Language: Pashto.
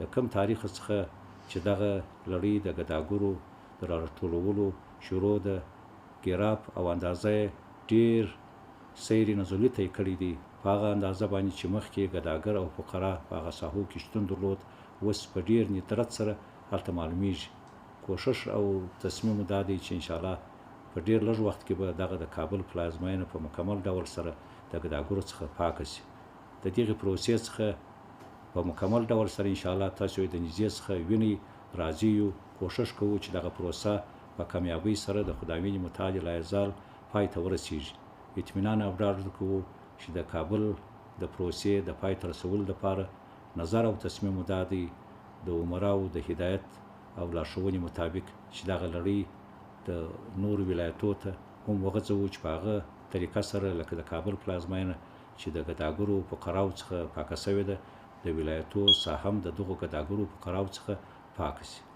د کم تاریخ څخه چې دغه لړۍ د ګداګرو د راټولولو شروع د ګراف او اندازه ډیر سیر نزولي ته کړی دی په هغه اندازه باندې چې مخکې ګداګر او فقرا په هغه ساحو کې شتون درلود اوس په ډیر ندرت سره هلته معلومیږي کوشش او تصمیم دا دی چې انشاءالله په ډیر لږ وخت کې به دغه د کابل پلازمینه په مکمل ډول سره د ګداګرو څخه پاکه شي د دغه پروسې څخه په مکمل ډول سره انشاءالله تاسو د نږدې څخه وینئ راځي یو کوشش کوو چې دغه پروسه په کامیابی سره د خداوند متعال لا یزال پای ته ورسیږي اطمینان او ډاډ کوو چې د کابل د پروسې د پای ته رسولو لپاره نظر او تصمیم مدادي د عمراو د هدایت او لارښوونې مطابق چې دغه لړۍ د نور ولایتو ته هم وغځوو چې په هغه طریقه سره لکه د کابل پلازمینه چې د ګداګرو فقراو څخه پاکه شوې ده د ولایتو ساحه هم د دغو ګداګرو فقراو څخه پاکه شي